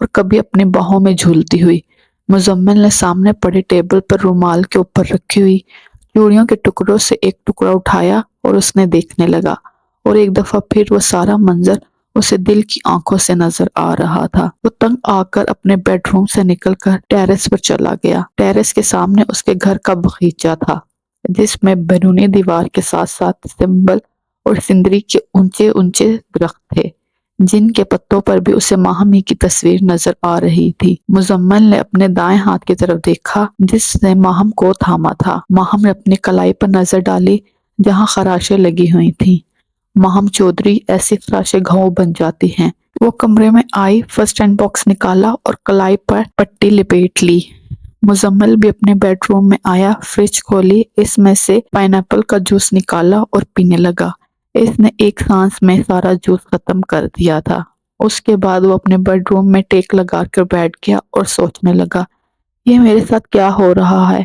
اور کبھی اپنی باہوں میں جھولتی ہوئی۔ مزمل نے سامنے پڑے ٹیبل پر رومال کے اوپر رکھی ہوئی چوڑیوں کے ٹکڑوں سے ایک ٹکڑا اٹھایا اور اس نے دیکھنے لگا، اور ایک دفعہ پھر وہ سارا منظر اسے دل کی آنکھوں سے نظر آ رہا تھا۔ وہ تنگ آ کر اپنے بیڈ روم سے نکل کر ٹیرس پر چلا گیا۔ ٹیرس کے سامنے اس کے گھر کا باغیچہ تھا، جس میں بیرونی دیوار کے ساتھ ساتھ سنبل اور سندری کے اونچے اونچے درخت تھے، جن کے پتوں پر بھی اسے ماہمی کی تصویر نظر آ رہی تھی۔ مزمل نے اپنے دائیں ہاتھ کی طرف دیکھا جس نے ماہم کو تھاما تھا۔ ماہم نے اپنی کلائی پر نظر ڈالی جہاں خراشیں لگی ہوئی تھیں۔ ماہم چودھری، ایسی خراشیں گھاؤں بن جاتی ہیں۔ وہ کمرے میں آئی، فرسٹ اینڈ باکس نکالا اور کلائی پر پٹی لپیٹ لی۔ مزمل بھی اپنے بیڈ روم میں آیا، فریج کھولی، اس میں سے پائن ایپل کا جوس نکالا اور پینے لگا۔ اس نے ایک سانس میں سارا جوس ختم کر دیا تھا۔ اس کے بعد وہ اپنے بیڈ روم میں ٹیک لگا کر بیٹھ گیا اور سوچنے لگا، یہ میرے ساتھ کیا ہو رہا ہے؟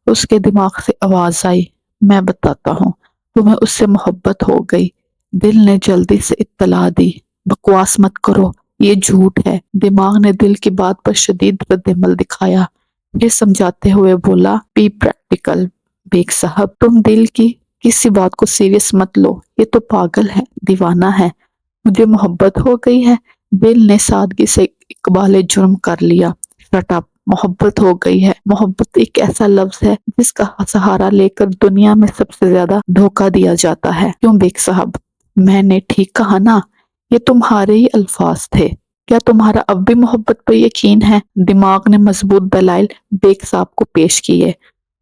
اس کے دماغ سے آواز آئی، میں بتاتا ہوں، تمہیں اس سے محبت ہو گئی۔ دل نے جلدی سے اطلاع دی، بکواس مت کرو، یہ جھوٹ ہے۔ دماغ نے دل کی بات پر شدید رد عمل دکھایا، پھر سمجھاتے ہوئے بولا، بی پریکٹیکل بیگ صاحب، تم دل کی کسی بات کو سیریس مت لو، یہ تو پاگل ہے، دیوانہ ہے۔ مجھے محبت ہو گئی ہے؟ دل نے سادگی سے اقبال جرم کر لیا، شٹ اپ، محبت ہو گئی ہے۔ محبت ایک ایسا لفظ ہے جس کا سہارا لے کر دنیا میں سب سے زیادہ دھوکہ دیا جاتا ہے۔ کیوں بیگ صاحب، میں نے ٹھیک کہا نا؟ یہ تمہارے ہی الفاظ تھے۔ کیا تمہارا اب بھی محبت پر یقین ہے؟ دماغ نے مضبوط دلائل بیگ صاحب کو پیش کیے۔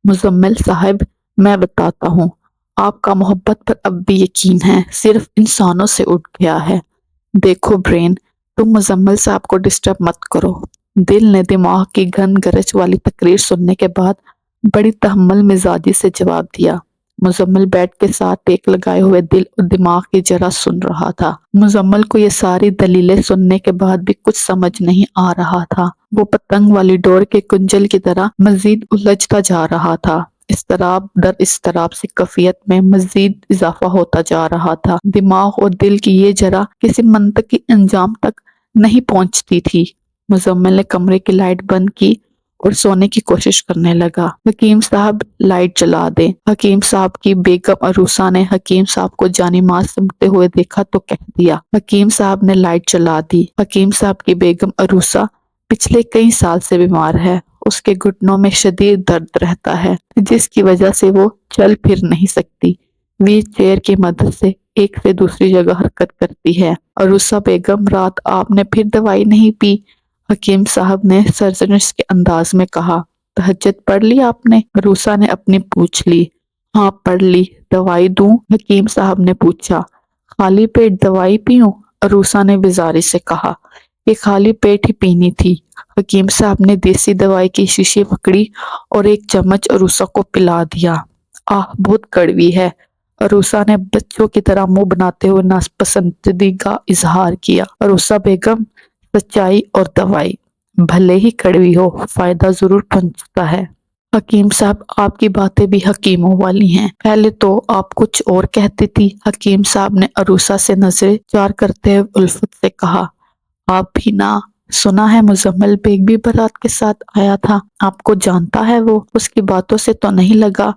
مزمل صاحب، میں بتاتا ہوں، آپ کا محبت پر اب بھی یقین ہے، صرف انسانوں سے اٹھ گیا ہے۔ دیکھو برین، تم مزمل صاحب کو ڈسٹرب مت کرو۔ دل نے دماغ کی گھن گرج والی تقریر سننے کے بعد بڑی تحمل مزاجی سے جواب دیا۔ مزمل بیڈ کے ساتھ ٹیک لگائے ہوئے دل اور دماغ کی جرح سن رہا تھا۔ مزمل کو یہ ساری دلیلیں سننے کے بعد بھی کچھ سمجھ نہیں آ رہا تھا۔ وہ پتنگ والی ڈور کے کنجل کی طرح مزید الجھتا جا رہا تھا۔ اضطراب در اضطراب سے کیفیت میں مزید اضافہ ہوتا جا رہا تھا۔ دماغ اور دل کی یہ جرح کسی منطقی انجام تک نہیں پہنچتی تھی۔ مزمل نے کمرے کی لائٹ بند کی اور سونے کی کوشش کرنے لگا۔ حکیم صاحب، لائٹ جلا دیں۔ حکیم صاحب کی بیگم عروسہ نے حکیم صاحب کو جانی ماز سمٹتے ہوئے دیکھا تو کہہ دیا۔ حکیم صاحب نے لائٹ جلا دی۔ حکیم صاحب کی بیگم عروسہ پچھلے کئی سال سے بیمار ہے۔ اس کے گھٹنوں میں شدید درد رہتا ہے، جس کی وجہ سے وہ چل پھر نہیں سکتی۔ ویل چیئر کی مدد سے ایک سے دوسری جگہ حرکت کرتی ہے۔ عروسہ بیگم، رات آپ نے پھر دوائی نہیں پی؟ حکیم صاحب نے سرزنش کے انداز میں کہا۔ تہجد پڑھ لی آپ نے؟ عروسہ نے اپنی پوچھ لی۔ ہاں پڑھ لی۔ دوائی دوں؟ حکیم صاحب نے پوچھا۔ خالی پیٹ دوائی پیوں؟ عروسہ نے بیزاری سے کہا۔ یہ خالی پیٹ ہی پینی تھی۔ حکیم صاحب نے دیسی دوائی کی شیشی پکڑی اور ایک چمچ عروسہ کو پلا دیا۔ آہ، بہت کڑوی ہے۔ عروسہ نے بچوں کی طرح منہ بناتے ہوئے ناپسندیدگی کا اظہار کیا۔ عروسہ بیگم، سچائی اور دوائی بھلے ہی کڑوی ہو، فائدہ ضرور پہنچتا ہے۔ حکیم صاحب، آپ کی باتیں بھی حکیموں والی ہیں، پہلے تو آپ کچھ اور کہتی تھی۔ حکیم صاحب نے عروسہ سے نظریں چار کرتے ہوئے الفت سے کہا۔ آپ بھی نہ سنا ہے مزمل بیگ بھی بارات کے ساتھ آیا تھا؟ آپ کو جانتا ہے وہ؟ اس کی باتوں سے تو نہیں لگا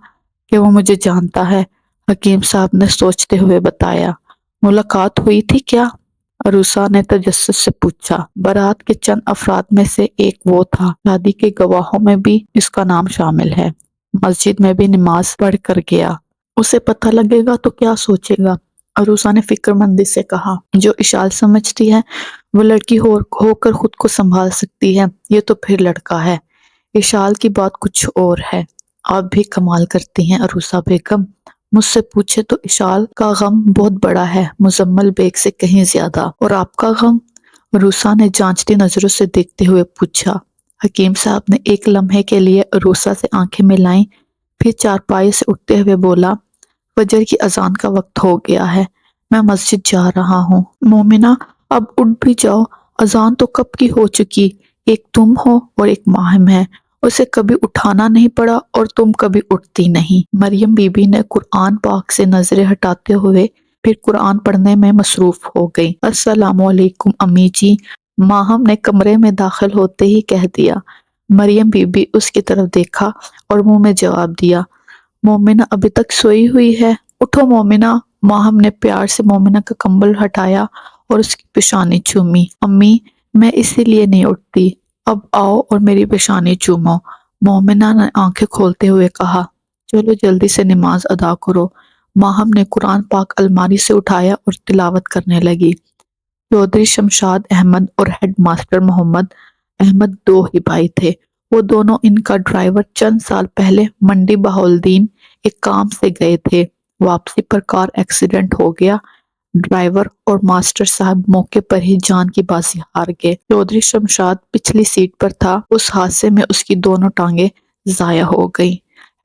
کہ وہ مجھے جانتا ہے۔ حکیم صاحب نے سوچتے ہوئے بتایا۔ ملاقات ہوئی تھی کیا؟ عروسہ نے تجسس سے پوچھا۔ بارات کے چند افراد میں سے ایک وہ تھا، شادی کے گواہوں میں بھی اس کا نام شامل ہے۔ مسجد میں بھی نماز پڑھ کر گیا۔ اسے پتہ لگے گا تو کیا سوچے گا؟ عروسہ نے فکر مندی سے کہا۔ جو اشال سمجھتی ہے وہ لڑکی ہو کر خود کو سنبھال سکتی ہے، یہ تو پھر لڑکا ہے۔ اشال کی بات کچھ اور ہے۔ آپ بھی کمال کرتی ہیں عروسہ بیگم، مجھ سے پوچھے تو اشال کا غم بہت بڑا ہے، مزمل بیگ سے کہیں زیادہ۔ اور آپ کا غم؟ عروسہ نے جانچتی نظروں سے دیکھتے ہوئے پوچھا۔ حکیم صاحب نے ایک لمحے کے لیے عروسہ سے آنکھیں ملائیں، پھر چارپائی سے اٹھتے ہوئے بولا، فجر کی اذان کا وقت ہو گیا ہے، میں مسجد جا رہا ہوں۔ مومنہ، اب اٹھ بھی جاؤ، اذان تو کب کی ہو چکی۔ ایک تم ہو اور ایک ماہم ہے، اسے کبھی اٹھانا نہیں پڑا اور تم کبھی اٹھتی نہیں۔ مریم بی بی نے قرآن پاک سے نظریں ہٹاتے ہوئے پھر قرآن پڑھنے میں مصروف ہو گئی۔ السلام علیکم امی جی، ماہم نے کمرے میں داخل ہوتے ہی کہہ دیا۔ مریم بی بی اس کی طرف دیکھا اور منہ میں جواب دیا، مومنہ ابھی تک سوئی ہوئی ہے؟ اٹھو مومنہ۔ ماہم نے پیار سے مومنہ کا کمبل ہٹایا اور اس کی پیشانی چومی۔ امی، میں اسی لیے نہیں اٹھتی، اب آؤ اور میری پیشانی چومو۔ مومنہ نے آنکھیں کھولتے ہوئے کہا، چلو جلدی سے نماز ادا کرو۔ ماہم نے قرآن پاک الماری سے اٹھایا اور تلاوت کرنے لگی۔ چودھری شمشاد احمد اور ہیڈ ماسٹر محمد احمد دو ہی بھائی تھے۔ وہ دونوں ان کا ڈرائیور چند سال پہلے منڈی بہاولدین ایک کام سے گئے تھے۔ واپسی پر کار ایکسیڈنٹ ہو گیا۔ ڈرائیور اور ماسٹر صاحب موقع پر ہی جان کی بازی ہار گئے۔ چودھری شمشاد پچھلی سیٹ پر تھا۔ اس حادثے میں اس کی دونوں ٹانگیں ضائع ہو گئیں۔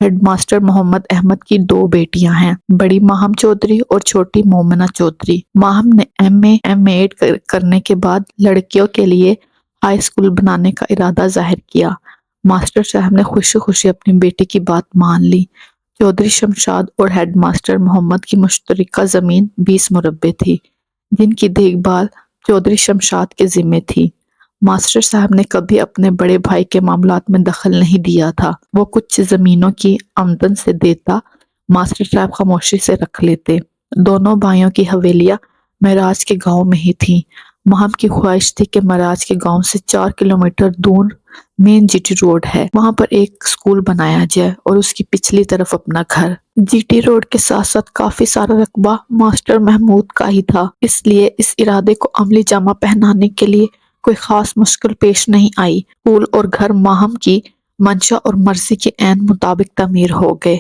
ہیڈ ماسٹر محمد احمد کی دو بیٹیاں ہیں، بڑی ماہم چودھری اور چھوٹی مومنہ چودھری۔ ماہم نے ایم ایڈ کرنے کے بعد لڑکیوں کے لیے ہائی اسکول بنانے کا ارادہ ظاہر کیا۔ ماسٹر صاحب نے خوشی خوشی اپنی بیٹی کی بات مان لی۔ چودھری شمشاد اور ہیڈ ماسٹر محمد کی مشترکہ زمین 20 مربع تھی، جن کی دیکھ بھال چودھری شمشاد کے ذمے تھی۔ ماسٹر صاحب نے کبھی اپنے بڑے بھائی کے معاملات میں دخل نہیں دیا تھا۔ وہ کچھ زمینوں کی آمدن سے دیتا، ماسٹر صاحب خاموشی سے رکھ لیتے۔ دونوں بھائیوں کی حویلیاں معراج کے گاؤں میں ہی تھیں۔ ماہم کی خواہش تھی کہ معراج کے گاؤں سے 4 کلومیٹر دور مین جی ٹی روڈ ہے، وہاں پر ایک اسکول بنایا جائے اور اس کی پچھلی طرف اپنا گھر۔ جی ٹی روڈ کے ساتھ ساتھ کافی سارا رقبہ ماسٹر محمود کا ہی تھا، اس لیے اس ارادے کو عملی جامہ پہنانے کے لیے کوئی خاص مشکل پیش نہیں آئی۔ اسکول اور گھر ماہم کی منشا اور مرضی کے عین مطابق تعمیر ہو گئے۔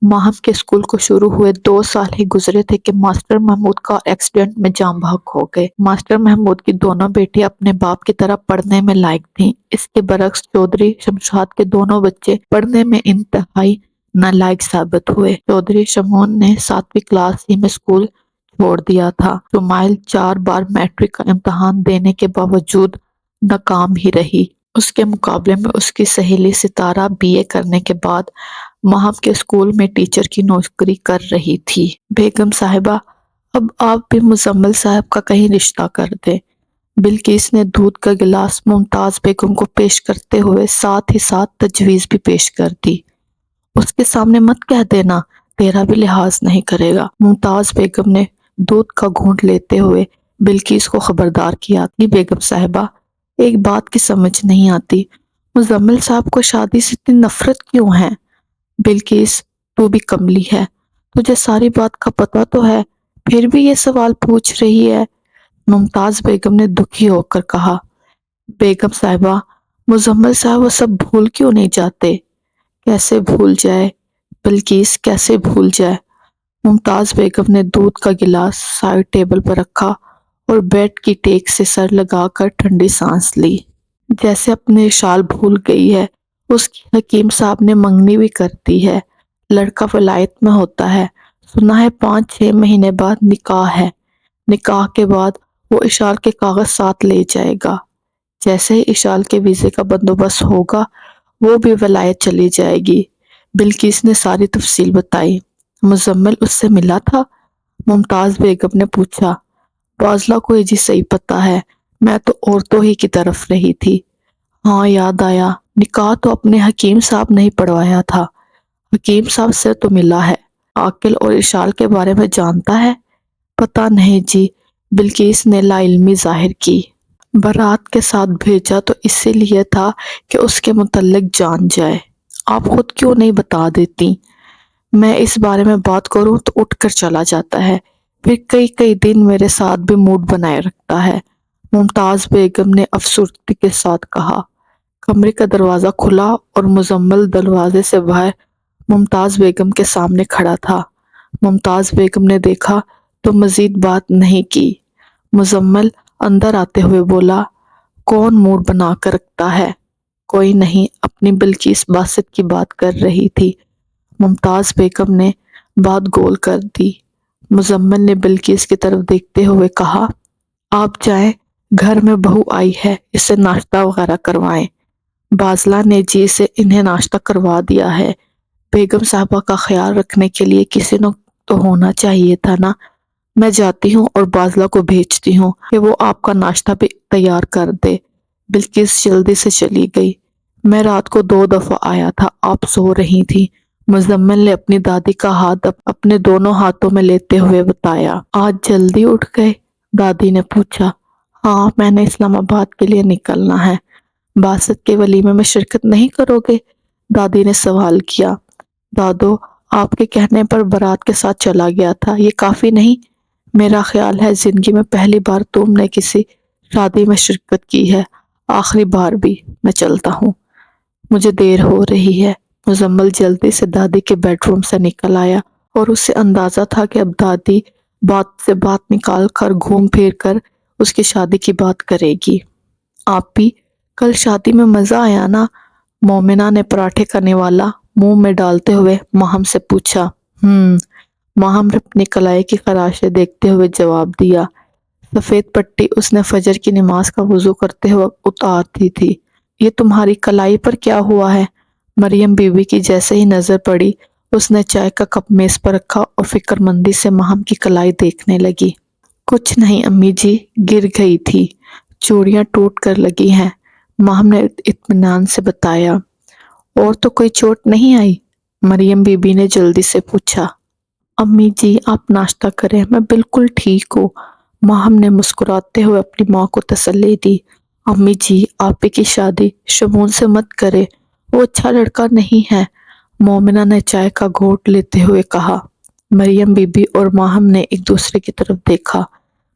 ماہم کے اسکول کو شروع ہوئے 2 سال ہی گزرے تھے کہ ماسٹر محمود کا ایکسیڈنٹ میں جاں بحق ہو گئے۔ ماسٹر محمود کی دونوں بیٹیاں اپنے باپ کی طرح پڑھنے میں لائق تھیں۔ اس کے برعکس چودھری شمشاد کے دونوں بچے پڑھنے میں انتہائی نالائق ثابت ہوئے۔ چودھری شمون نے 7ویں کلاس ہی میں اسکول چھوڑ دیا تھا۔ شمائل 4 بار میٹرک کا امتحان دینے کے باوجود ناکام ہی رہی۔ اس کے مقابلے میں اس کی سہیلی ستارہ بی اے کرنے کے بعد ماہم کے اسکول میں ٹیچر کی نوکری کر رہی تھی۔ بیگم صاحبہ، اب آپ بھی مزمل صاحب کا کہیں رشتہ کر دیں۔ بلقیس نے دودھ کا گلاس ممتاز بیگم کو پیش کرتے ہوئے ساتھ ہی ساتھ تجویز بھی پیش کر دی۔ اس کے سامنے مت کہہ دینا، تیرا بھی لحاظ نہیں کرے گا۔ ممتاز بیگم نے دودھ کا گھونٹ لیتے ہوئے بلقیس کو خبردار کیا، بیگم صاحبہ ایک بات کی سمجھ نہیں آتی، مزمل صاحب کو شادی سے اتنی نفرت کیوں ہے؟ بلقیس، تو بھی کملی ہے، تجھے ساری بات کا پتہ تو ہے، پھر بھی یہ سوال پوچھ رہی ہے۔ ممتاز بیگم نے دکھی ہو کر کہا، بیگم صاحبہ، مزمل صاحب وہ سب بھول کیوں نہیں جاتے؟ کیسے بھول جائے بلقیس، کیسے بھول جائے؟ ممتاز بیگم نے دودھ کا گلاس سائڈ ٹیبل پر رکھا اور بیڈ کی ٹیک سے سر لگا کر ٹھنڈی سانس لی، جیسے اپنی شال بھول گئی ہے۔ اس کی حکیم صاحب نے منگنی بھی کر دی ہے، لڑکا ولایت میں ہوتا ہے، سنا ہے 5-6 مہینے بعد نکاح ہے، نکاح کے بعد وہ اشال کے کاغذ ساتھ لے جائے گا، جیسے ہی اشال کے ویزے کا بندوبست ہوگا وہ بھی ولایت چلی جائے گی۔ بلقیس نے ساری تفصیل بتائی۔ مزمل اس سے ملا تھا؟ ممتاز بیگم نے پوچھا۔ باذلہ کو جی صحیح پتا ہے، میں تو عورتوں ہی کی طرف رہی تھی۔ ہاں یاد آیا، نکاح تو اپنے حکیم صاحب نے ہی پڑھوایا تھا۔ حکیم صاحب سے تو ملا ہے، عاقل اور اشال کے بارے میں جانتا ہے؟ پتہ نہیں جی، بلقیس نے لا علمی ظاہر کی۔ بارات کے ساتھ بھیجا تو اسی لیے تھا کہ اس کے متعلق جان جائے، آپ خود کیوں نہیں بتا دیتی؟ میں اس بارے میں بات کروں تو اٹھ کر چلا جاتا ہے، پھر کئی دن میرے ساتھ بھی موڈ بنائے رکھتا ہے، ممتاز بیگم نے افسردگی کے ساتھ کہا۔ کمرے کا دروازہ کھلا اور مزمل دروازے سے باہر ممتاز بیگم کے سامنے کھڑا تھا۔ ممتاز بیگم نے دیکھا تو مزید بات نہیں کی۔ مزمل اندر آتے ہوئے بولا، کون موڈ بنا کر رکھتا ہے؟ کوئی نہیں، اپنی بلقیس باسط کی بات کر رہی تھی۔ ممتاز بیگم نے بات گول کر دی۔ مزمل نے بلقیس کی طرف دیکھتے ہوئے کہا، آپ جائیں، گھر میں بہو آئی ہے، اسے ناشتہ وغیرہ کروائیں۔ باذلہ نے جی سے انہیں ناشتہ کروا دیا ہے، بیگم صاحبہ کا خیال رکھنے کے لیے کسی نے تو ہونا چاہیے تھا نا۔ میں جاتی ہوں اور بازلہ کو بھیجتی ہوں کہ وہ آپ کا ناشتہ بھی تیار کر دے۔ بلقیس جلدی سے چلی گئی۔ میں رات کو 2 دفعہ آیا تھا، آپ سو رہی تھی، مزمل نے اپنی دادی کا ہاتھ اپنے دونوں ہاتھوں میں لیتے ہوئے بتایا۔ آج جلدی اٹھ گئے؟ دادی نے پوچھا۔ ہاں، میں نے اسلام آباد کے لیے نکلنا ہے۔ باسط کے ولیمے میں شرکت نہیں کرو گے؟ دادی نے سوال کیا۔ دادو، آپ کے کہنے پر بارات کے ساتھ چلا گیا تھا، یہ کافی نہیں؟ میرا خیال ہے زندگی میں پہلی بار تم نے کسی شادی میں شرکت کی ہے، آخری بار بھی۔ میں چلتا ہوں، مجھے دیر ہو رہی ہے۔ مزمل جلدی سے دادی کے بیڈ روم سے نکل آیا اور اسے اندازہ تھا کہ اب دادی بات سے بات نکال کر گھوم پھر کر اس کی شادی کی بات کرے گی۔ آپ بھی کل شادی میں مزہ آیا نا؟ مومنہ نے پراٹھے کا نوالا منہ میں ڈالتے ہوئے ماہم سے پوچھا۔ ماہم نے اپنی کلائی کی خراشیں دیکھتے ہوئے جواب دیا۔ سفید پٹی اس نے فجر کی نماز کا وضو کرتے ہوئے اتار دی تھی۔ یہ تمہاری کلائی پر کیا ہوا ہے؟ مریم بی بی کی جیسے ہی نظر پڑی، اس نے چائے کا کپ میز پر رکھا اور فکر مندی سے ماہم کی کلائی دیکھنے لگی۔ کچھ نہیں امی جی، گر گئی تھی، چوڑیاں ٹوٹ کر لگی ہیں، ماہم نے اطمینان سے بتایا۔ اور تو کوئی چوٹ نہیں آئی؟ مریم بی بی نے جلدی سے پوچھا۔ امی جی آپ ناشتہ کریں، میں بالکل ٹھیک ہوں، ماہم نے مسکراتے ہوئے اپنی ماں کو تسلی دی۔ امی جی آپ کی شادی شمون سے مت کرے، وہ اچھا لڑکا نہیں ہے، مومنہ نے چائے کا گھونٹ لیتے ہوئے کہا۔ مریم بی بی اور ماہم نے ایک دوسرے کی طرف دیکھا۔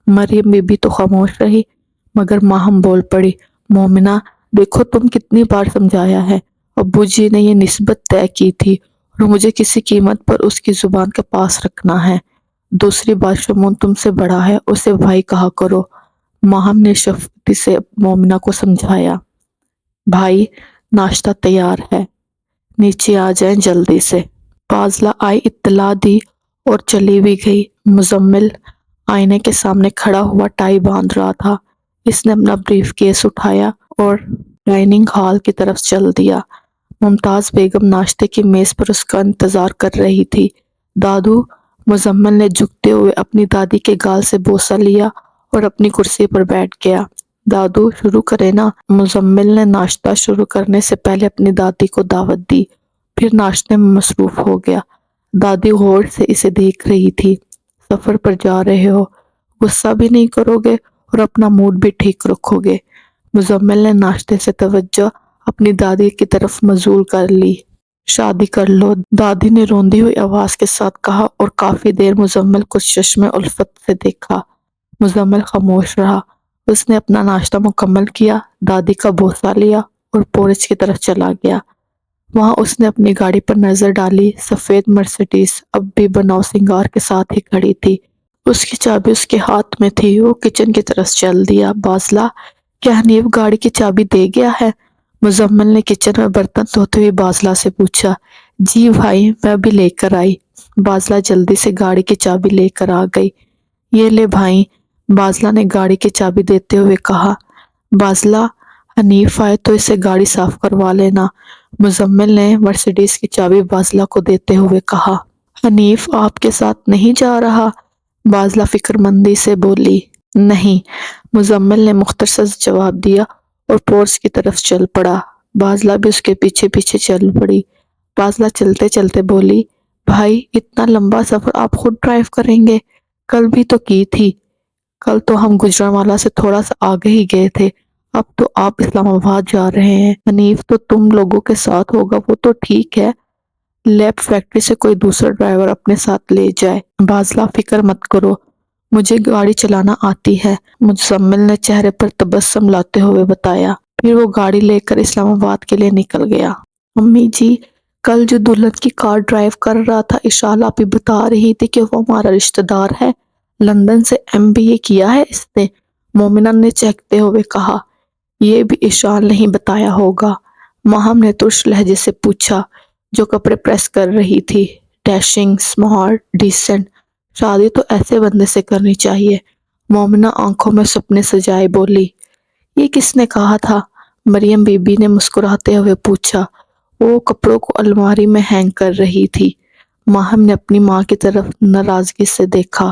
مریم بی بی تو خاموش رہی، مگر ماہم بول پڑی۔ مومنہ دیکھو تم کتنی بار سمجھایا ہے، ابو جی نے یہ نسبت طے کی تھی اور مجھے کسی قیمت پر اس کی زبان کے پاس رکھنا ہے۔ دوسری بات شمون تم سے بڑا ہے، اسے بھائی کہا کرو، ماہم نے شفقت سے مومنہ کو سمجھایا۔ بھائی ناشتہ تیار ہے، نیچے آ جائیں جلدی سے۔ فاضلہ آئی، اطلاع دی اور چلی بھی گئی۔ مزمل آئینے کے سامنے کھڑا ہوا ٹائی باندھ رہا تھا۔ اس نے اپنا بریف کیس اٹھایا اور ڈائننگ ہال کی طرف چل دیا۔ ممتاز بیگم ناشتے کی میز پر اس کا انتظار کر رہی تھی۔ دادو، مزمل نے جھکتے ہوئے اپنی دادی کے گال سے بوسہ لیا اور اپنی کرسی پر بیٹھ گیا۔ دادو شروع کرے نا؟ مزمل نے ناشتہ شروع کرنے سے پہلے اپنی دادی کو دعوت دی، پھر ناشتے میں مصروف ہو گیا۔ دادی غور سے اسے دیکھ رہی تھی۔ سفر پر جا رہے ہو، غصہ بھی نہیں کرو گے اور اپنا موڈ بھی ٹھیک رکھو گے؟ مزمل نے ناشتے سے توجہ اپنی دادی کی طرف مبذول کر لی۔ شادی کر لو، دادی نے روندی ہوئی آواز کے ساتھ کہا اور کافی دیر مزمل کو چشمِ الفت سے دیکھا۔ مزمل خاموش رہا۔ اس نے اپنا ناشتہ مکمل کیا، دادی کا بوسہ لیا اور پورچ کی طرف چلا گیا۔ وہاں اس نے اپنی گاڑی پر نظر ڈالی، سفید مرسیڈیز اب بھی بناؤ سنگار کے ساتھ ہی کھڑی تھی۔ اس کی چابی اس کے ہاتھ میں تھی، وہ کچن کی طرف چل دیا۔ بازلہ، کیا حنیف گاڑی کی چابی دے گیا ہے؟ مزمل نے کچن میں برتن دھوتے ہوئے بازلہ سے پوچھا۔ جی بھائی، میں ابھی لے کر آئی۔ بازلہ جلدی سے گاڑی کی چابی لے کر آ گئی۔ یہ لے بھائی، بازلہ نے گاڑی کی چابی دیتے ہوئے کہا۔ بازلہ، حنیف آئے تو اسے گاڑی صاف کروا لینا، مزمل نے مرسیڈیز کی چابی بازلہ کو دیتے ہوئے کہا۔ حنیف آپ کے ساتھ نہیں جا رہا؟ بازلہ فکر مندی سے بولی۔ نہیں، مزمل نے مختصر جواب دیا اور پورچ کی طرف چل پڑا۔ بازلہ بھی اس کے پیچھے پیچھے چل پڑی۔ بازلہ چلتے چلتے بولی، بھائی اتنا لمبا سفر آپ خود ڈرائیو کریں گے؟ کل بھی تو کی تھی۔ کل تو ہم گجرانوالہ سے تھوڑا سا آگے ہی گئے تھے، اب تو آپ اسلام آباد جا رہے ہیں۔ حنیف تو تم لوگوں کے ساتھ ہوگا، وہ تو ٹھیک ہے، لیب فیکٹری سے کوئی دوسرا ڈرائیور اپنے ساتھ لے جائے۔ بازلہ فکر مت کرو، مجھے گاڑی چلانا آتی ہے، مزمل نے چہرے پر تبسم لاتے ہوئے بتایا۔ پھر وہ گاڑی لے کر اسلام آباد کے لیے نکل گیا۔ امی جی، کل جو دلہن کی کار ڈرائیو کر رہا تھا، اشال آپ ہی بتا رہی تھی کہ وہ ہمارا رشتہ دار ہے، لندن سے MBA کیا ہے اس نے، مومنہ نے چہکتے ہوئے کہا۔ یہ بھی اشال نہیں بتایا ہوگا، ماہم نے ترش لہجے سے پوچھا، جو کپڑے پریس کر رہی تھی۔ ڈیشنگ، سمارٹ، ڈیسنٹ، شادی تو ایسے بندے سے کرنی چاہیے، مومنہ آنکھوں میں سپنے سجائے بولی۔ یہ کس نے کہا تھا؟ مریم بی بی نے مسکراتے ہوئے پوچھا۔ وہ کپڑوں کو الماری میں ہینگ کر رہی تھی۔ ماہم نے اپنی ماں کی طرف ناراضگی سے دیکھا۔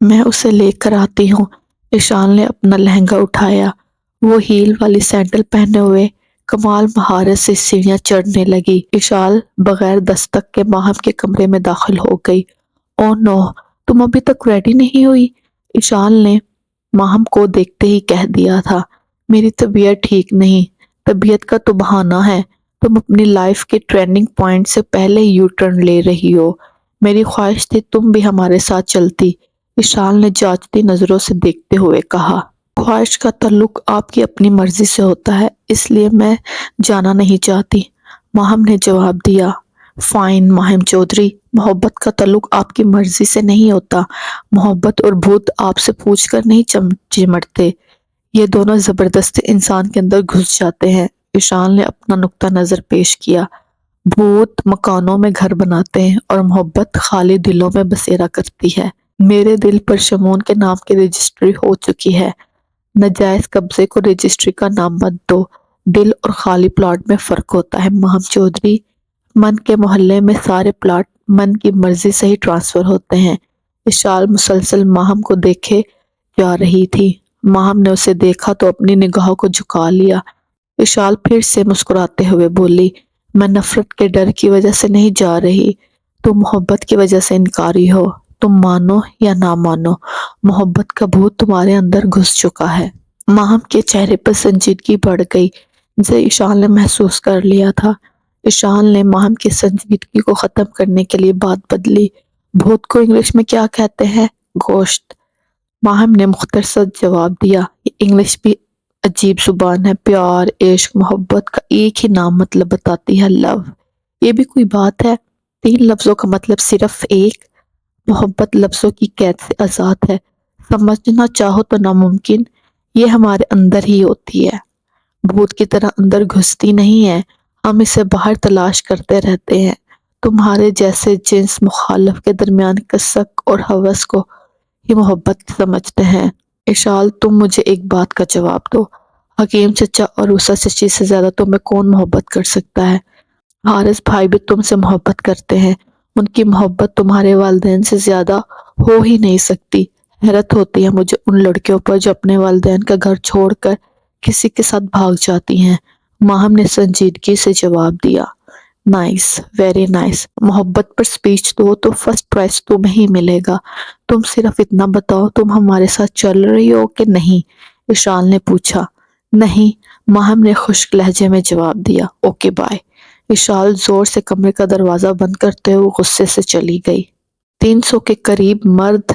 میں اسے لے کر آتی ہوں۔ اشال نے اپنا لہنگا اٹھایا۔ وہ ہیل والی سینڈل پہنے ہوئے کمال مہارت سے سیڑھیاں چڑھنے لگی۔ اشال بغیر دستک کے ماہم کے کمرے میں داخل ہو گئی۔ او نو، تم ابھی تک ریڈی نہیں ہوئی؟ اشال نے ماہم کو دیکھتے ہی کہہ دیا تھا۔ میری طبیعت ٹھیک نہیں۔ طبیعت کا تو بہانہ ہے، تم اپنی لائف کے ٹرننگ پوائنٹ سے پہلے یو ٹرن لے رہی ہو۔ میری خواہش تھی تم بھی ہمارے ساتھ چلتی، اشال نے جانچتی نظروں سے دیکھتے ہوئے کہا۔ خواہش کا تعلق آپ کی اپنی مرضی سے ہوتا ہے، اس لیے میں جانا نہیں چاہتی، ماہم نے جواب دیا۔ فائن ماہم چودھری، محبت کا تعلق آپ کی مرضی سے نہیں ہوتا۔ محبت اور بھوت آپ سے پوچھ کر نہیں چمٹتے، یہ دونوں زبردستی انسان کے اندر گھس جاتے ہیں۔ اشال نے اپنا نقطہ نظر پیش کیا۔ بھوت مکانوں میں گھر بناتے ہیں اور محبت خالی دلوں میں بسیرا کرتی ہے۔ میرے دل پر شمون کے نام کی رجسٹری ہو چکی ہے۔ ناجائز قبضے کو رجسٹری کا نام مت دو، دل اور خالی پلاٹ میں فرق ہوتا ہے ماہم چودھری۔ من کے محلے میں سارے پلاٹ من کی مرضی سے ہی ٹرانسفر ہوتے ہیں۔ اشال مسلسل ماہم کو دیکھے جا رہی تھی۔ ماہم نے اسے دیکھا تو اپنی نگاہوں کو جھکا لیا۔ اشال پھر سے مسکراتے ہوئے بولی، میں نفرت کے ڈر کی وجہ سے نہیں جا رہی، تم محبت کی وجہ سے انکاری ہو۔ تم مانو یا نہ مانو، محبت کا بھوت تمہارے اندر گھس چکا ہے۔ ماہم کے چہرے پر سنجیدگی بڑھ گئی، جسے اشال نے محسوس کر لیا تھا۔ اشال نے ماہم کی سنجیدگی کو ختم کرنے کے لیے بات بدلی۔ بھوت کو انگلش میں کیا کہتے ہیں؟ گوشت، ماہم نے مختصر جواب دیا۔ یہ انگلش بھی عجیب زبان ہے، پیار، عشق، محبت کا ایک ہی نام مطلب بتاتی ہے، لو۔ یہ بھی کوئی بات ہے؟ 3 لفظوں کا مطلب صرف ایک؟ محبت لفظوں کی قید سے آزاد ہے، سمجھنا چاہو تو ناممکن، یہ ہمارے اندر ہی ہوتی ہے، بھوت کی طرح اندر گھستی نہیں ہے، ہم اسے باہر تلاش کرتے رہتے ہیں۔ تمہارے جیسے جنس مخالف کے درمیان کسک اور ہوس کو ہی محبت سمجھتے ہیں۔ اشال، تم مجھے ایک بات کا جواب دو، حکیم چچا اور روسا چچی سے زیادہ تمہیں کون محبت کر سکتا ہے؟ حارث بھائی بھی تم سے محبت کرتے ہیں، ان کی محبت تمہارے والدین سے زیادہ ہو ہی نہیں سکتی۔ حیرت ہوتی ہے مجھے ان لڑکیوں پر جو اپنے والدین کا گھر چھوڑ کر کسی کے ساتھ بھاگ جاتی ہیں، ماہم نے سنجیدگی سے جواب دیا۔ نائس، ویری نائس، محبت پر سپیچ دو تو فرسٹ پرائز تمہیں ہی ملے گا۔ تم صرف اتنا بتاؤ، تم ہمارے ساتھ چل رہی ہو کہ نہیں؟ اشال نے پوچھا۔ نہیں، ماہم نے خشک لہجے میں جواب دیا۔ Okay bye. اشال زور سے کمرے کا دروازہ بند کرتے ہوئے غصے سے چلی گئی۔ 300 کے قریب مرد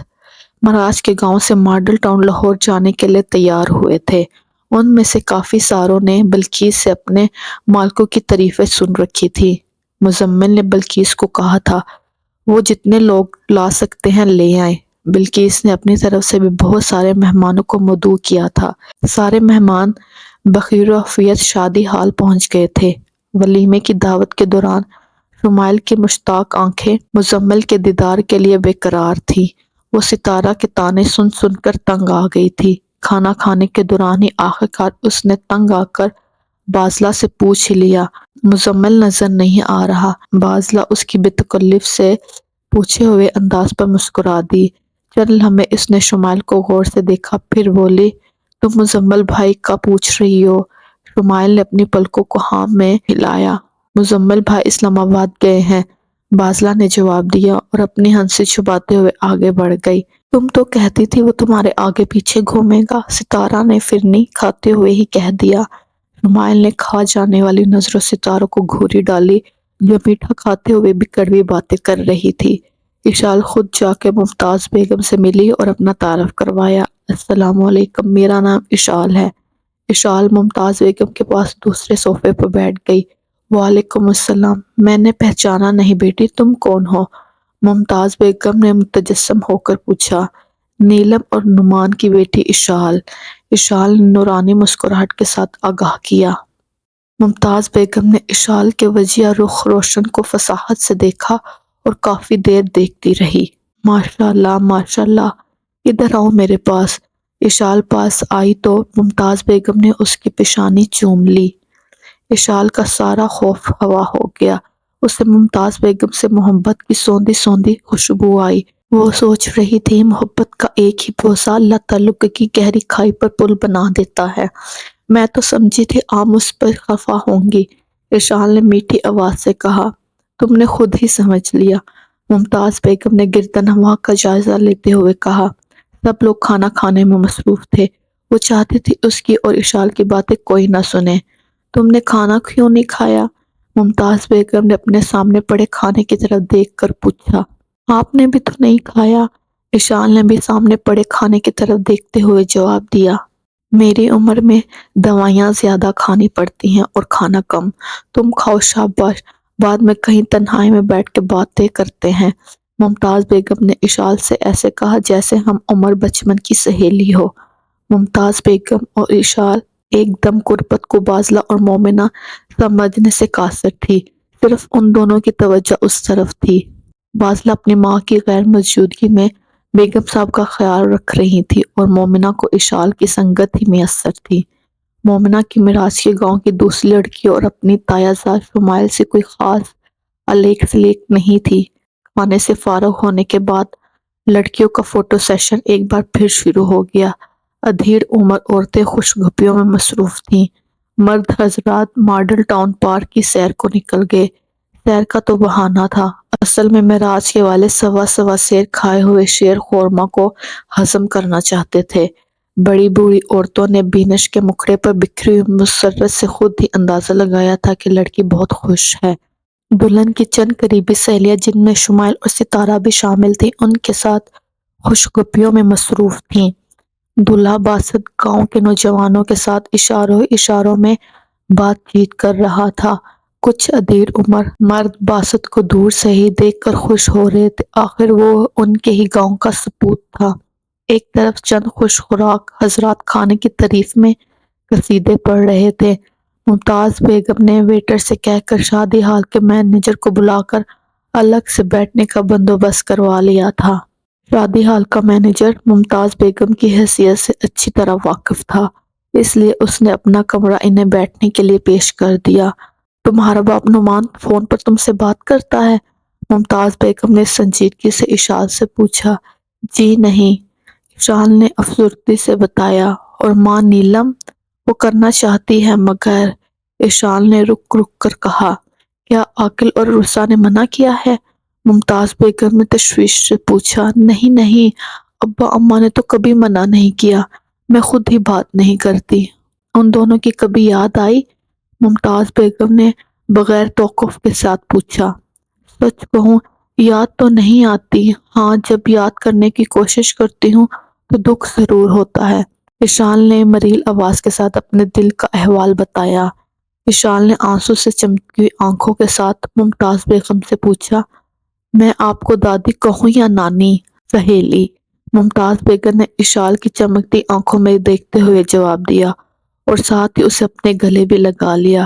مہاراشٹر کے گاؤں سے ماڈل ٹاؤن لاہور جانے کے لیے تیار ہوئے تھے۔ ان میں سے کافی ساروں نے بلقیس سے اپنے مالکوں کی تعریفیں سن رکھی تھی۔ مزمل نے بلقیس کو کہا تھا وہ جتنے لوگ لا سکتے ہیں لے آئیں۔ بلقیس نے اپنی طرف سے بھی بہت سارے مہمانوں کو مدعو کیا تھا۔ سارے مہمان بخیر و عافیت شادی ہال پہنچ گئے تھے۔ ولیمے کی دعوت کے دوران شمائل کی مشتاق آنکھیں مزمل کے دیدار کے لیے بے قرار تھیں۔ وہ ستارہ کے طعنے سن سن کر تنگ آ گئی تھی۔ کھانا کھانے کے دوران ہی آخرکار اس نے تنگ آ کر بازلہ سے پوچھ ہی لیا، مزمل نظر نہیں آ رہا؟ بازلہ اس کی بے تکلف سے پوچھے ہوئے انداز پر مسکرا دی۔ چند لمحے اس نے شمائل کو غور سے دیکھا، پھر بولی، تم مزمل بھائی کا پوچھ رہی ہو؟ شمائل نے اپنی پلکوں کو ہاں میں ہلایا۔ مزمل بھائی اسلام آباد گئے ہیں، بازلہ نے جواب دیا اور اپنی ہنسی چھپاتے ہوئے آگے بڑھ گئی۔ تم تو کہتی تھی وہ تمہارے آگے پیچھے گھومے گا، ستارہ نے فرنی کھاتے ہوئے ہی کہہ دیا۔ شمائل نے کھا جانے والی نظروں ستارہ کو گھوری ڈالی، جو میٹھا کھاتے ہوئے بھی کڑوی باتیں کر رہی تھی۔ اشال خود جا کے ممتاز بیگم سے ملی اور اپنا تعارف کروایا۔ السلام علیکم، میرا نام اشال ہے۔ اشال ممتاز بیگم کے پاس دوسرے صوفے پر بیٹھ گئی۔ وعلیکم السلام، میں نے پہچانا نہیں بیٹی، تم کون ہو؟ ممتاز بیگم نے متجسم ہو کر پوچھا۔ نیلم اور نعمان کی بیٹی اشال، اشال نے نورانی مسکراہٹ کے ساتھ آگاہ کیا۔ ممتاز بیگم نے اشال کے وجیہ رخ روشن کو فصاحت سے دیکھا اور کافی دیر دیکھتی رہی۔ ماشاءاللہ ماشاءاللہ، ادھر آؤ میرے پاس۔ اشال پاس آئی تو ممتاز بیگم نے اس کی پیشانی چوم لی۔ اشال کا سارا خوف ہوا ہو گیا، اسے ممتاز بیگم سے محبت کی سوندھی سوندھی خوشبو آئی۔ وہ سوچ رہی تھی محبت کا ایک ہی بوسہ اللہ تعلق کی گہری کھائی پر پل بنا دیتا ہے۔ میں تو سمجھی تھی آپ مجھ پر خفا ہوں گی، ارشال نے میٹھی آواز سے کہا۔ تم نے خود ہی سمجھ لیا، ممتاز بیگم نے گردن ہوا کا جائزہ لیتے ہوئے کہا۔ سب لوگ کھانا کھانے میں مصروف تھے، وہ چاہتی تھی اس کی اور ارشال کی باتیں کوئی نہ سنے۔ تم نے کھانا کیوں نہیں کھایا؟ ممتاز بیگم نے اپنے سامنے پڑے کھانے کی طرف دیکھ کر پوچھا۔ آپ نے بھی تو نہیں کھایا؟ ارشال نے بھی سامنے پڑے کھانے کی طرف دیکھتے ہوئے جواب دیا۔ میری عمر میں دوائیاں زیادہ کھانی پڑتی ہیں اور کھانا کم۔ تم کھاؤ، شاباش، بعد میں کہیں تنہائی میں بیٹھ کے باتیں کرتے ہیں۔ ممتاز بیگم نے ارشال سے ایسے کہا جیسے ہم عمر بچپن کی سہیلی ہو۔ ممتاز بیگم اور ارشال ایک دم قربت کو باذلہ اور مومنہ سمجھنے سے قاصر تھی، صرف ان دونوں کی توجہ اس طرف تھی۔ باذلہ اپنی ماں کی غیر موجودگی میں بیگم صاحب کا خیال رکھ رہی تھی اور مومنہ کو ارشال کی سنگت ہی میسر تھی۔ مومنہ کی میراث کے گاؤں کی دوسری لڑکیوں اور اپنی تایا زاد شمائل سے کوئی خاص الیک سلیک نہیں تھی۔ کھانے سے فارغ ہونے کے بعد لڑکیوں کا فوٹو سیشن ایک بار پھر شروع ہو گیا۔ ادھیڑ عمر عورتیں خوش گپیوں میں مصروف تھیں۔ مرد حضرات ماڈل ٹاؤن پارک کی سیر کو نکل گئے۔ سیر کا تو بہانہ تھا، اصل میں معراج کے والد سوا سیر کھائے ہوئے شیر خورما کو ہضم کرنا چاہتے تھے۔ بڑی بوڑھی عورتوں نے بینش کے مکھڑے پر بکھری ہوئی مسرت سے خود ہی اندازہ لگایا تھا کہ لڑکی بہت خوش ہے۔ دلہن کی چند قریبی سہیلیاں جن میں شمائل اور ستارہ بھی شامل تھیں ان کے ساتھ خوش گپیوں میں مصروف تھیں۔ دولہا باسط گاؤں کے نوجوانوں کے ساتھ اشاروں میں بات چیت کر رہا تھا۔ کچھ ادھیڑ عمر مرد باسط کو دور سے ہی دیکھ کر خوش ہو رہے تھے، آخر وہ ان کے ہی گاؤں کا سپوت تھا۔ ایک طرف چند خوش خوراک حضرات کھانے کی تعریف میں قصیدے پڑھ رہے تھے۔ ممتاز بیگم نے ویٹر سے کہہ کر شادی ہال کے مینیجر کو بلا کر الگ سے بیٹھنے کا بندوبست کروا لیا تھا۔ شادی ہال کا مینیجر ممتاز بیگم کی حیثیت سے اچھی طرح واقف تھا، اس لیے اس نے اپنا کمرہ انہیں بیٹھنے کے لیے پیش کر دیا۔ تمہارا باپ نعمان فون پر تم سے بات کرتا ہے؟ ممتاز بیگم نے سنجیدگی سے ارشاد سے پوچھا۔ جی نہیں، ارشال نے افسردگی سے بتایا۔ اور ماں نیلم؟ وہ کرنا چاہتی ہے مگر، ارشال نے رک رک کر کہا۔ کیا عاقل اور رسا نے منع کیا ہے؟ ممتاز بیگم نے تشویش سے پوچھا۔ نہیں نہیں، ابا اماں نے تو کبھی منع نہیں کیا، میں خود ہی بات نہیں کرتی۔ ان دونوں کی کبھی یاد آئی؟ ممتاز بیگم نے بغیر توقف کے ساتھ پوچھا۔ سچ کہوں یاد تو نہیں آتی، ہاں جب یاد کرنے کی کوشش کرتی ہوں تو دکھ ضرور ہوتا ہے۔ ارشال نے مریل آواز کے ساتھ اپنے دل کا احوال بتایا۔ ارشال نے آنسو سے چمکتی ہوئی آنکھوں کے ساتھ ممتاز بیگم سے پوچھا۔ میں آپ کو دادی کہوں یا نانی؟ سہیلی، ممتاز بیگم نے ارشال کی چمکتی آنکھوں میں دیکھتے ہوئے جواب دیا اور ساتھ ہی اسے اپنے گلے بھی لگا لیا۔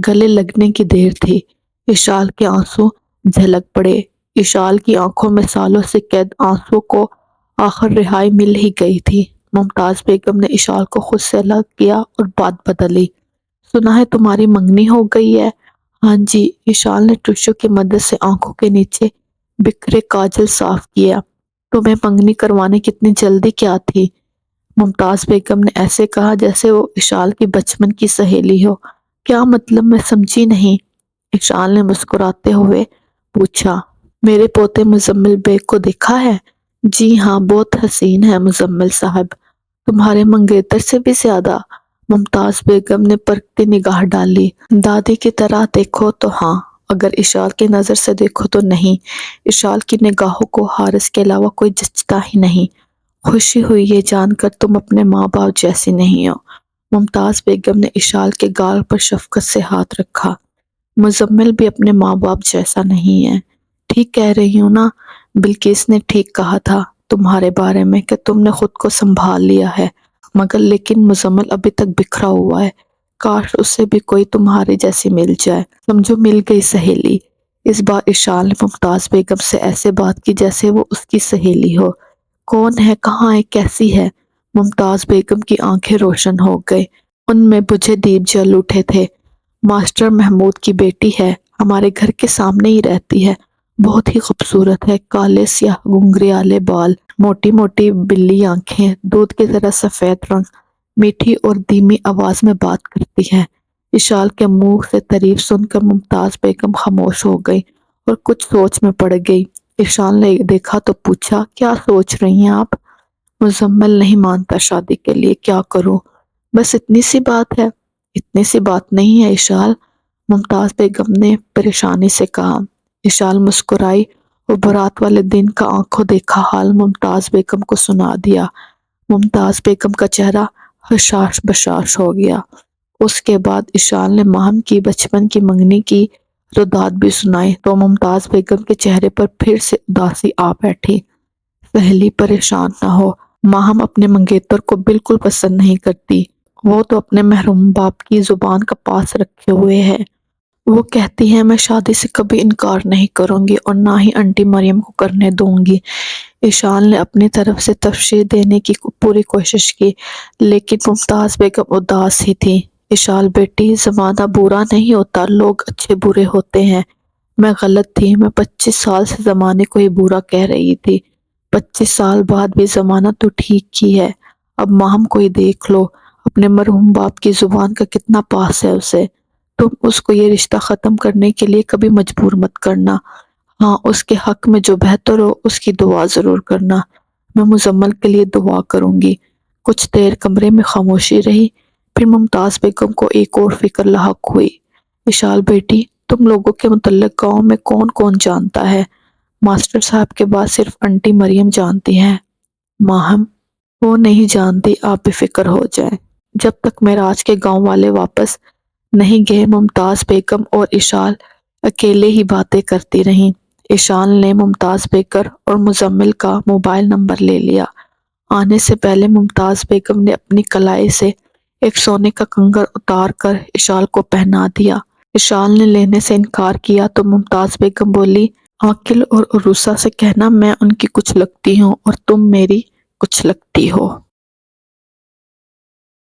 گلے لگنے کی دیر تھی، ارشال کے آنسو جھلک پڑے۔ ارشال کی آنکھوں میں سالوں سے قید آنسو کو آخر رہائی مل ہی گئی تھی۔ ممتاز بیگم نے ارشال کو خود سے الگ کیا اور بات بدلی۔ سنا ہے تمہاری منگنی ہو گئی ہے؟ ہاں جی، ارشال نے ٹشو کی مدد سے آنکھوں کے نیچے بکھرے کاجل صاف کیا۔ تمہیں منگنی کروانے کی اتنی جلدی کیا تھی؟ ممتاز بیگم نے ایسے کہا جیسے وہ ارشال کی بچپن کی سہیلی ہو۔ کیا مطلب؟ میں سمجھی نہیں، ارشال نے مسکراتے ہوئے پوچھا۔ میرے پوتے مزمل بیگ کو دیکھا ہے؟ جی ہاں، بہت حسین ہے مزمل صاحب، تمہارے منگیتر سے بھی زیادہ۔ ممتاز بیگم نے پرکھتی نگاہ ڈالی۔ دادی کی طرح دیکھو تو ہاں، اگر ارشال کی نظر سے دیکھو تو نہیں۔ ارشال کی نگاہوں کو حارث کے علاوہ کوئی جچتا ہی نہیں۔ خوشی ہوئی یہ جان کر تم اپنے ماں باپ جیسی نہیں ہو۔ ممتاز بیگم نے ارشال کے گال پر شفقت سے ہاتھ رکھا۔ مزمل بھی اپنے ماں باپ جیسا نہیں ہے۔ ٹھیک کہہ رہی ہوں نا؟ بلقیس نے ٹھیک کہا تھا تمہارے بارے میں کہ تم نے خود کو سنبھال لیا ہے، مگر لیکن مزمل ابھی تک بکھرا ہوا ہے، کاش اسے بھی کوئی تمہاری جیسی مل جائے۔ سمجھو مل گئی سہیلی۔ اس بار ارشال نے ممتاز بیگم سے ایسے بات کی جیسے وہ اس کی سہیلی ہو۔ کون ہے، کہاں ہے، کیسی ہے؟ ممتاز بیگم کی آنکھیں روشن ہو گئی، ان میں بجھے دیپ جل اٹھے تھے۔ ماسٹر محمود کی بیٹی ہے، ہمارے گھر کے سامنے ہی رہتی ہے، بہت ہی خوبصورت ہے، کالے سیاہ گھنگریالے بال، موٹی موٹی بلی آنکھیں، دودھ کی طرح سفید رنگ، میٹھی اور دھیمی آواز میں بات کرتی ہے۔ اشال کے منہ سے تعریف سن کر ممتاز بیگم خاموش ہو گئی اور کچھ سوچ میں پڑ گئی۔ اشال نے دیکھا تو پوچھا، کیا سوچ رہی ہیں آپ؟ مزمل نہیں مانتا شادی کے لیے، کیا کروں؟ بس اتنی سی بات ہے۔ اتنی سی بات نہیں ہے اشال، ممتاز بیگم نے پریشانی سے کہا۔ اشال مسکرائی اور برات والے دن کا آنکھوں دیکھا حال ممتاز بیگم کو سنا دیا۔ ممتاز بیگم کا چہرہ حشاش بشاش ہو گیا۔ اس کے بعد اشال نے ماہم کی بچپن کی منگنی کی رداد بھی سنائی تو ممتاز بیگم کے چہرے پر پھر سے اداسی آ بیٹھی۔ سہیلی پریشان نہ ہو، ماہم اپنے منگیتر کو بالکل پسند نہیں کرتی، وہ تو اپنے محروم باپ کی زبان کا پاس رکھے ہوئے ہے۔ وہ کہتی ہے میں شادی سے کبھی انکار نہیں کروں گی اور نہ ہی انٹی مریم کو کرنے دوں گی۔ اشال نے اپنی طرف سے تفسیر دینے کی پوری کوشش کی، لیکن ممتاز بیگم اداس ہی تھی۔ اشال بیٹی، زمانہ برا نہیں ہوتا، لوگ اچھے برے ہوتے ہیں۔ میں غلط تھی، میں 25 سال سے زمانے کو ہی برا کہہ رہی تھی۔ 25 سال بعد بھی زمانہ تو ٹھیک کی ہے۔ اب ماہم کو ہی دیکھ لو، اپنے مرحوم باپ کی زبان کا کتنا پاس ہے اسے۔ تم اس کو یہ رشتہ ختم کرنے کے لیے کبھی مجبور مت کرنا۔ ہاں، اس کے حق میں جو بہتر ہو اس کی دعا ضرور کرنا۔ میں مزمل کے لیے دعا کروں گی۔ کچھ دیر کمرے میں خاموشی رہی، پھر ممتاز بیگم کو ایک اور فکر لاحق ہوئی۔ اشال بیٹی، تم لوگوں کے متعلق گاؤں میں کون کون جانتا ہے؟ ماسٹر صاحب کے بعد صرف انٹی مریم جانتی ہیں۔ ماہم، وہ نہیں جانتی، آپ بے فکر ہو جائیں۔ جب تک معراج کے گاؤں والے واپس نہیں گئے، ممتاز بیگم اور اشال اکیلے ہی باتیں کرتی رہیں۔ اشال نے ممتاز بیگم اور مزمل کا موبائل نمبر لے لیا۔ آنے سے پہلے ممتاز بیگم نے اپنی کلائی سے ایک سونے کا کنگن اتار کر اشال کو پہنا دیا۔ اشال نے لینے سے انکار کیا تو ممتاز بیگم بولی، عاقل اور عروسہ سے کہنا میں ان کی کچھ لگتی ہوں اور تم میری کچھ لگتی ہو۔